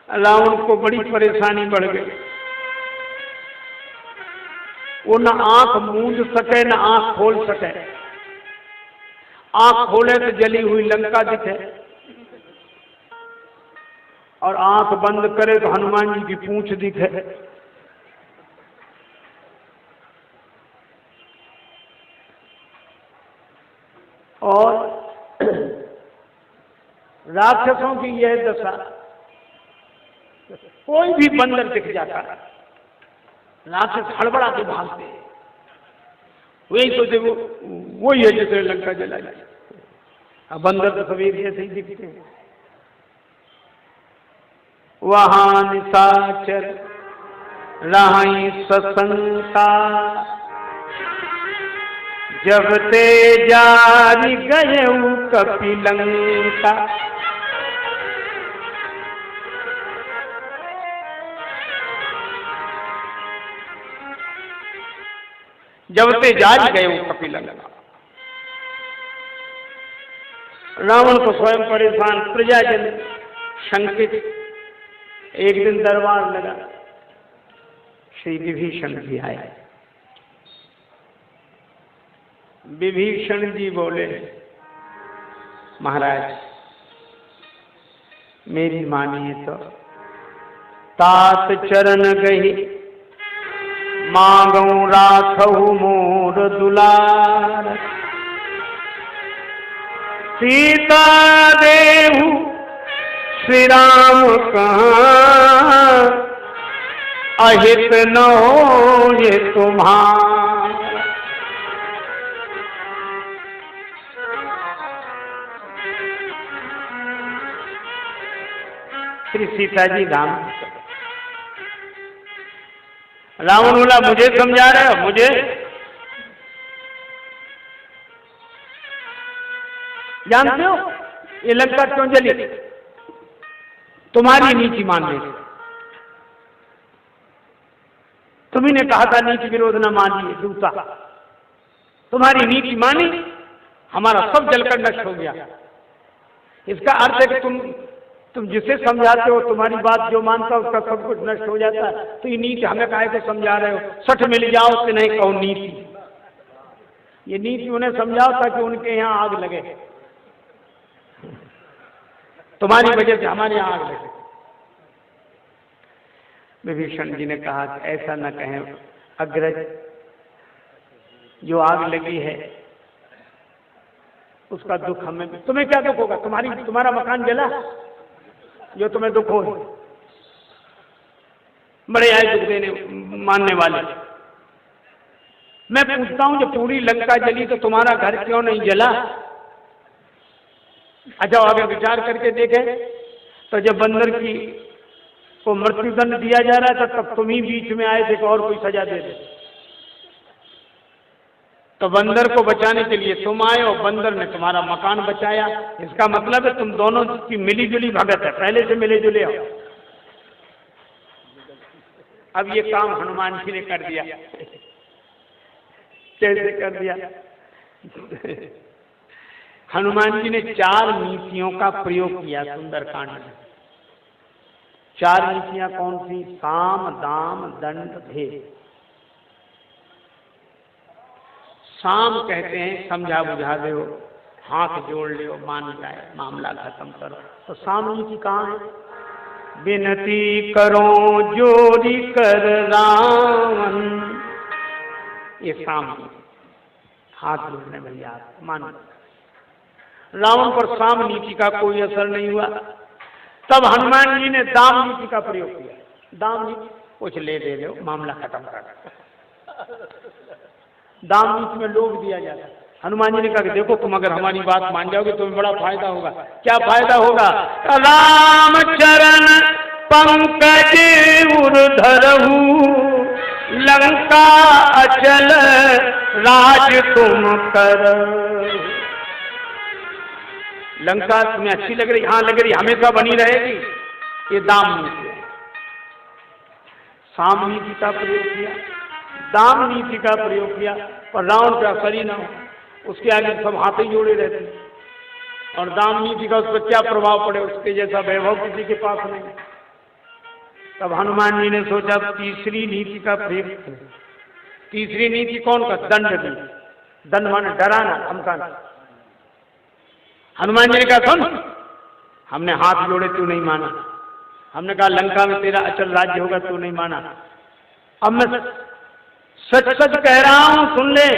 रावण को बड़ी परेशानी बढ़ गई। वो न आंख मूंद सके न आंख खोल सके। आंख खोले तो जली हुई लंका दिखे और आंख बंद करे तो हनुमान जी की पूंछ दिखे। और राक्षसों की यह दशा, कोई भी बंदर दिख जाता राक्षस हड़बड़ा के भागते। वही सोचे वही है जिसने लंका जला जाए। अब बंदर तो सभी ऐसे ही दिखते हैं। वहां निशाचर रहाई सशंका, जब ते जारी गए कपिलंका। जब ते जारी गए कपिलंका। रावण को स्वयं परेशान, प्रजाजन शंकित। एक दिन दरबार लगा, श्री विभीषण जी आए। विभीषण जी बोले, महाराज मेरी मानिए तो तात चरण गही, मांगू राखहु मोर दुलार। सीता देहु श्री राम कहाँ, अहित न हो ये तुम्हार। श्री सीता जी राम। रावण बोला, मुझे समझा रहे हो? मुझे जानते हो ये लंका क्यों जली? तुम्हारी नीति मानने से। तुम्ही ने कहा था नीति विरोध न मानिए दूता। तुम्हारी नीति मानी, हमारा सब जलकर नष्ट हो गया। इसका अर्थ है कि तुम जिसे समझाते हो, तुम्हारी बात जो मानता है उसका सब कुछ नष्ट हो जाता है। तो ये नीति हमें काहे को समझा रहे हो? सठ मिल जाओ उससे नहीं कहो नीति। ये नीति उन्हें समझाओ ताकि उनके यहाँ आग लगे। तुम्हारी वजह से हमारे यहाँ आग लगे। विभीषण जी ने कहा कि ऐसा न कहें अग्रज, जो आग लगी है उसका दुख हमें। तुम्हें क्या दुख होगा? तुम्हारा मकान जला, जो तुम्हें दुख हो। बड़े आए दुख देने मानने वाले। मैं पूछता हूं, जब पूरी लंका जली तो तुम्हारा घर क्यों नहीं जला? अच्छा, आगे विचार करके देखें तो जब बंदर को मृत्युदंड दिया जा रहा था तब तुम ही बीच में आए थे कि और कोई सजा दे दे। तो बंदर को बचाने के लिए तुम आए और बंदर ने तुम्हारा मकान बचाया। इसका मतलब है तुम दोनों की मिली जुली भगत है, पहले से मिले जुले हो। अब ये काम हनुमान जी ने कर दिया। कैसे कर दिया? हनुमान जी ने 4 नीतियों का प्रयोग किया सुंदरकांड में। 4 नीतियां कौन सी? साम, दाम, दंड, भेद। साम कहते हैं समझा बुझा दो, हाथ जोड़ लो, मान जाए, मामला खत्म करो। तो साम नीति कहाँ है? विनती करो जोरी कर रावण, ये साम नीति। हाथ जोड़ने भैया मान। रावण पर साम नीति का कोई असर नहीं हुआ। तब हनुमान जी ने दाम नीति का प्रयोग किया। दाम नीति, कुछ ले दे लो, मामला खत्म कर। दाम नीति में लोभ दिया जाता है। हनुमान जी ने कहा कि देखो, तुम अगर हमारी बात मान जाओगे तो बड़ा फायदा होगा। क्या फायदा होगा? राम चरण पंकज उर्धरहु, लंका अचल राज तुम कर। लंका तुम्हें अच्छी लग रही? हाँ लग रही, हमेशा बनी रहेगी। ये दाम नीति है। साम नीति का प्रयोग किया, दाम नीति का प्रयोग किया, पर रावण का असर ही ना हो। उसके आगे सब हाथ ही जोड़े रहते। और दाम नीति का उस पर क्या प्रभाव पड़े, उसके जैसा वैभव किसी के पास नहीं। तब हनुमान जी ने सोचा तीसरी नीति का प्रयोग करें। तीसरी नीति कौन का? दंड नीति। दंड माने डराना, धमकाना। हनुमान जी ने कहा सुन, हमने हाथ जोड़े तू नहीं माना, हमने कहा लंका में तेरा अचल राज्य होगा तू नहीं माना, अब मैं सच सच कह रहा हूं सुन ले,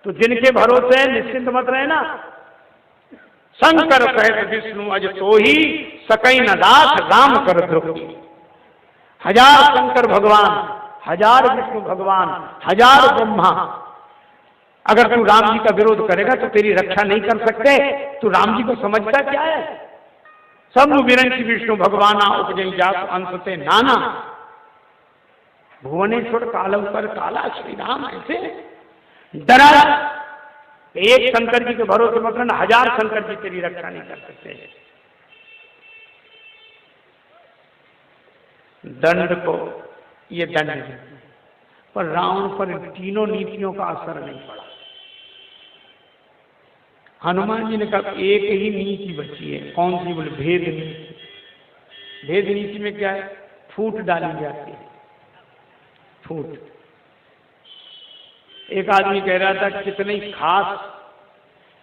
तो जिनके भरोसे निश्चिंत मत रहे ना। शंकर सहित विष्णु अज तो ही सकई न दास राम कर द्रोही। हजार शंकर भगवान, हजार विष्णु भगवान, हजार ब्रह्मा, अगर तू राम जी का विरोध करेगा तो तेरी रक्षा नहीं कर सकते। तू राम जी को समझता क्या है? सब विरंची विष्णु भगवाना उपजई जात अंशते नाना, भुवनेश्वर कालव पर काला श्री राम। ऐसे डरा, एक शंकर जी के भरोसे मत रहना, हजार शंकर जी तेरी रक्षा नहीं कर सकते। दंड को ये दंड, पर रावण पर तीनों नीतियों का असर नहीं पड़ा। हनुमान जी ने कहा एक ही नीति बची है। कौन सी? बोले भेद नीति। भेद नीति में क्या है? फूट डाली जाती है, फूट। एक आदमी कह रहा था कितनी खास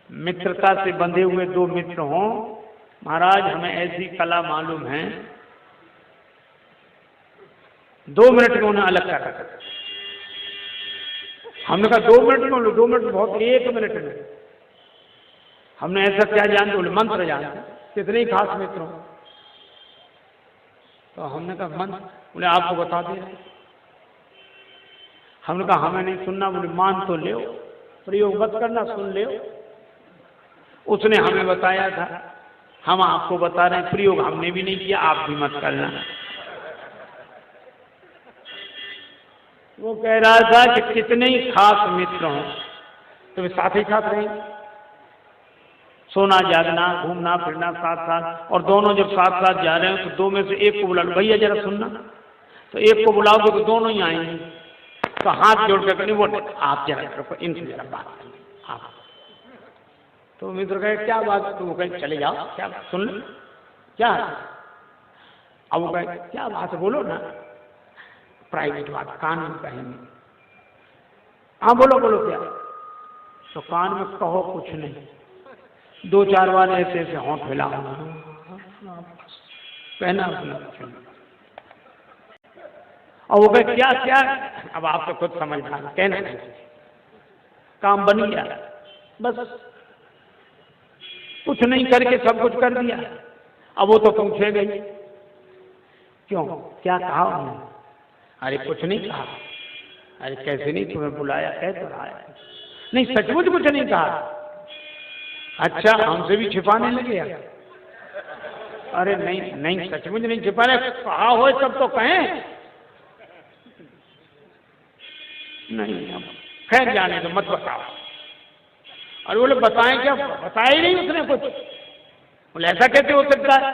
मित्रता से बंधे हुए दो मित्र हों, महाराज हमें ऐसी कला मालूम है, 2 मिनट में उन्हें अलग कर सकते। हमने कहा 2 मिनट में? 2 मिनट बहुत, 1 मिनट में। हमने ऐसा क्या जानते? बोले मंत्र जानते। कितने ही खास मित्र हो? तो हमने कहा मंत्र? बोले आपको बता दे। हमने कहा हमें नहीं सुनना। बोले मान तो ले, प्रयोग मत करना, सुन ले। उसने हमें बताया था, हम आपको बता रहे हैं, प्रयोग हमने भी नहीं किया, आप भी मत करना। वो कह रहा था कि कितने ही खास मित्र हों तो वे साथ ही साथ रहेंगे, सोना जागना, घूमना फिरना साथ साथ। और दोनों जब साथ साथ जा रहे हैं तो 2 में से एक को बुला लो, भैया जरा सुनना। तो एक को बुलाओगे तो दोनों ही आएंगे। तो हाथ जोड़ कर वो आप जरा इनसे जरा बात करें आप। तो मित्र कहे क्या बात? तो वो कहे चले जाओ, क्या बात सुन लो, क्या? अब वो कहे क्या बात बोलो ना, प्राइवेट बात, कान में कहेंगे। हाँ बोलो बोलो क्या? तो कान में कहो कुछ नहीं, 2-4 बार ऐसे ऐसे होंठ हिला कहना अपना कुछ। और वो कहे क्या क्या? अब आप तो खुद समझना, कहना काम बन गया, बस कुछ नहीं करके सब कुछ कर दिया। अब वो तो पूछेगा ही क्यों, क्या कहा उन्होंने? अरे कुछ नहीं कहा। अरे कैसे नहीं, तुम्हें बुलाया, कह तो रहा है। नहीं सचमुच कुछ नहीं कहा। अच्छा हमसे भी छिपाने लगे? अरे नहीं नहीं सचमुच नहीं छिपाने, कहा हो सब तो कहें। नहीं अब खैर जाने तो मत बताओ। और बोले बताएं क्या? बताया ही नहीं उसने कुछ। बोले ऐसा कैसे हो सकता है?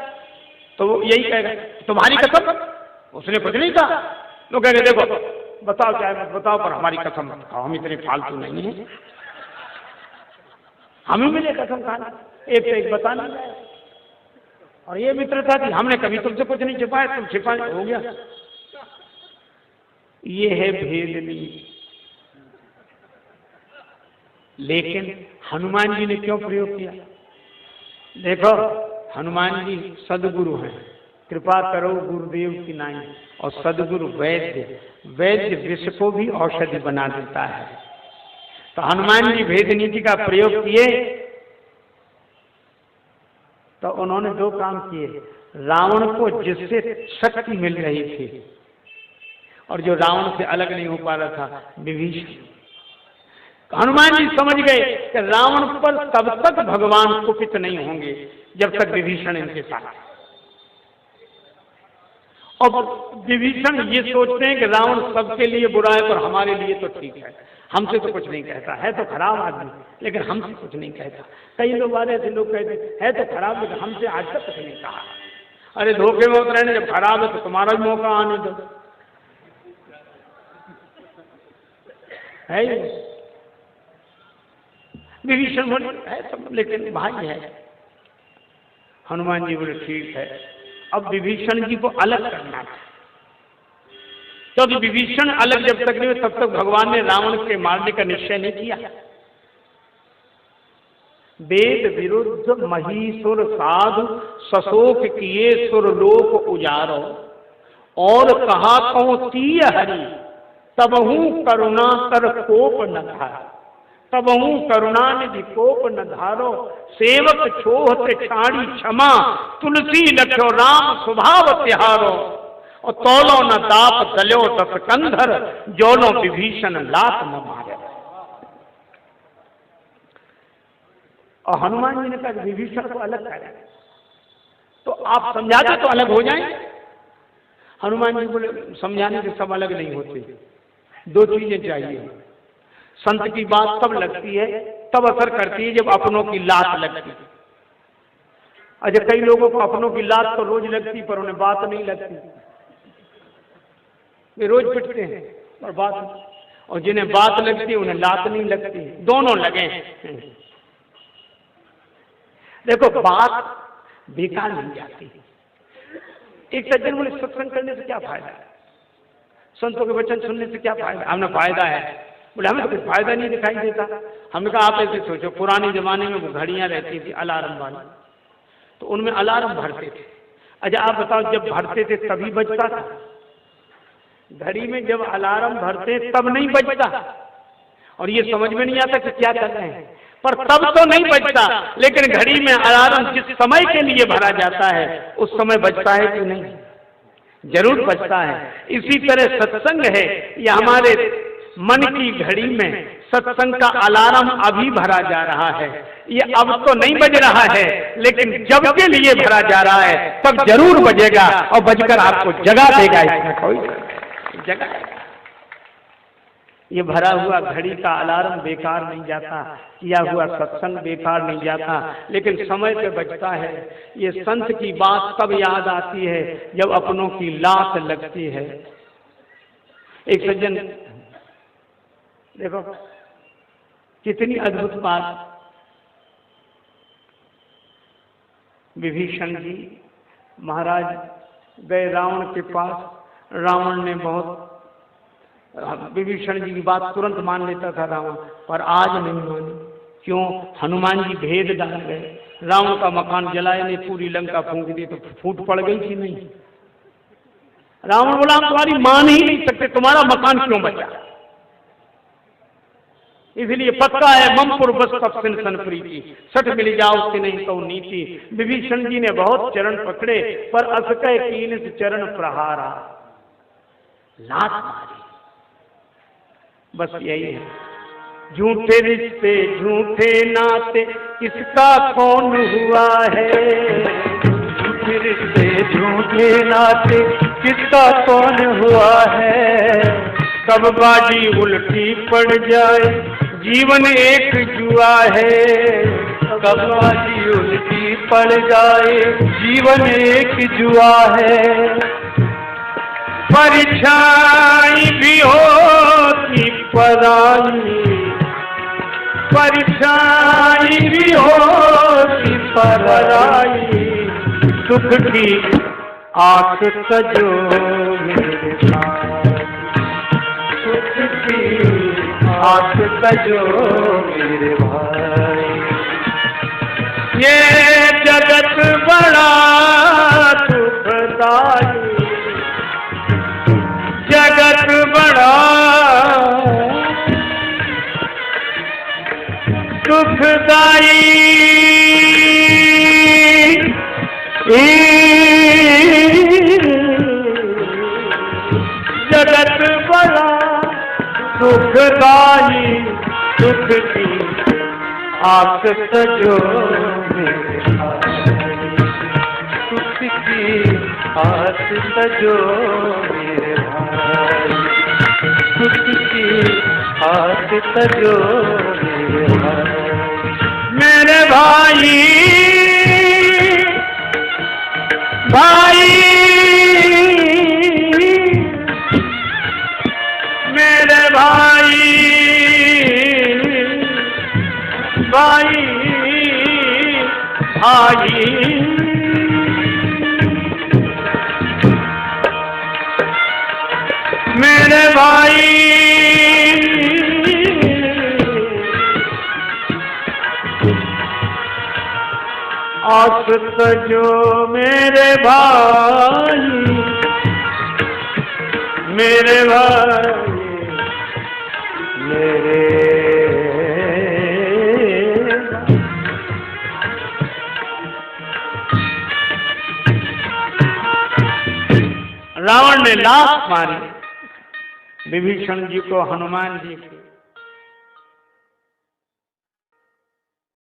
तो वो यही कहेगा तुम्हारी कसम, उसने कुछ नहीं कहा। तो कहेंगे देखो बताओ चाहे मत बताओ, पर हमारी कसम मत खाओ, हम इतने फालतू नहीं है, हमें मिले कसम खाना, एक से एक बताना जाए। और ये मित्रता थी, हमने कभी तुमसे कुछ नहीं छिपाया, तुम छिपाए हो गया। ये है भेद नीति। लेकिन हनुमान जी ने क्यों प्रयोग किया? देखो हनुमान जी सदगुरु हैं, कृपा करो गुरुदेव की नाई। और सदगुरु वैद्य, वैद्य विष को भी औषधि बना देता है। तो हनुमान जी भेद नीति का प्रयोग किए तो उन्होंने 2 काम किए। रावण को जिससे शक्ति मिल रही थी और जो रावण से अलग नहीं हो पा रहा था, विभीषण। हनुमान जी समझ गए कि रावण पर तब तक भगवान कुपित नहीं होंगे जब तक विभीषण इनके साथ। और विभीषण ये सोचते हैं कि रावण सबके लिए बुरा है पर हमारे लिए तो ठीक है, हमसे तो कुछ नहीं कहता है, तो खराब आदमी लेकिन हमसे कुछ नहीं कहता। कई लोग आ रहे थे, लोग कहते है तो खराब लेकिन हमसे आज तक कुछ नहीं कहा। अरे धोखे में उतरे ने, जब खराब है तो तुम्हारा भी मौका आने दो, है विभीषण बोले है सब, लेकिन भाई है। हनुमान जी बोले ठीक है। अब विभीषण जी को अलग करना था, क्योंकि विभीषण अलग जब तक नहीं हुए तब तक भगवान ने रावण के मारने का निश्चय नहीं किया। वेद विरुद्ध महीसुर साधु सशोक किए सुरलोक उजारो, और कहा कहो तीय हरि तबहू करुणा तर कोप न धारो, तबहू करुणा निधि कोप न धारो, सेवक छोहत छाड़ी क्षमा तुलसी लख्यो राम स्वभाव तिहारो, और तौलो न दाप दल्यो दस कंधर, जोलो विभीषण लात न मारे। और हनुमान जी ने कहा विभीषण को अलग करें, तो आप समझाते तो अलग हो जाएं। हनुमान जी बोले समझाने से सब अलग नहीं होते, दो चीजें चाहिए। संत की बात तब लगती है, तब असर करती है जब अपनों की लात लगती है। अच्छा, कई लोगों को अपनों की लात तो रोज लगती पर उन्हें बात नहीं लगती, वे रोज पिटते हैं और बात, और जिन्हें बात लगती है उन्हें लात नहीं लगती, दोनों लगे हैं। देखो बात बेकार नहीं जाती। एक सज्जन बोले सत्संग करने से क्या फायदा है, संतों के वचन सुनने से क्या फायदा? हमने फायदा है। बोले हमें तो कुछ फायदा नहीं दिखाई देता। हमने कहा आप ऐसे सोचो, पुराने जमाने में वो घड़ियां रहती थी अलार्म वाली, तो उनमें अलार्म भरते थे। अच्छा आप बताओ, जब भरते थे तभी बजता था? घड़ी में जब अलार्म भरते तब नहीं बजता, और ये समझ में नहीं आता कि क्या कर रहे हैं, पर तब तो नहीं बजता। लेकिन घड़ी में अलार्म जिस समय के लिए भरा जाता है उस समय बजता है कि नहीं? जरूर बजता है। इसी तरह सत्संग है, ये हमारे मन की घड़ी में सत्संग का अलार्म अभी भरा जा रहा है। ये अब तो नहीं बज रहा है, लेकिन जब के लिए भरा जा रहा है तब जरूर बजेगा, और बजकर आपको जगा देगा। इसमें कोई जगा, ये भरा हुआ घड़ी का अलार्म बेकार नहीं जाता, किया हुआ सत्संग बेकार नहीं जाता, लेकिन समय पे बजता है। ये संत की बात तब याद आती है जब अपनों की लात लगती है। एक सज्जन, देखो कितनी अद्भुत बात, विभीषण जी महाराज गए रावण के पास। रावण ने बहुत, विभीषण जी की बात तुरंत मान लेता था रावण, पर आज नहीं मानी। क्यों? हनुमान जी भेद डाल गए। रावण का मकान जलाए नहीं, पूरी लंका फूंक दी, तो फूट पड़ गई थी नहीं? रावण बोला हम तुम्हारी मान ही नहीं सकते, तुम्हारा मकान क्यों बचा? इसलिए पक्का है ममपुर बस तब सन प्रीति, सठ मिल जाओ कि नहीं तो नीति। विभीषण जी ने बहुत चरण पकड़े, पर असकै कीन चरण प्रहारा, लात मारी। बस यही है, झूठे रिश्ते झूठे नाते किसका कौन हुआ है? झूठे रिश्ते झूठे नाते किसका कौन हुआ है? कब बाजी उल्टी पड़ जाए जीवन एक जुआ है, कब बाजी उल्टी पड़ जाए जीवन एक जुआ है। परछाई भी होती पराई, परछाई भी होती पराई, सुख की आंख सजो मेरे भाई, सुख की आंख सजो मेरे भाई। ये जगत बड़ा सुखदाई, जगत बड़ा सुखदाई, जगत बड़ा सुखदाई, सुख की आंख सजो मेरे भाई, सुख की आंख सजो मेरे भाई, सुख की आंख सजो मेरे भाई। मेरे भाई भाई मेरे भाई भाई, मेरे भाई, आसत जो मेरे भाई, मेरे भाई, मेरे रावण ने लात मारी विभीषण जी को, हनुमान जी की।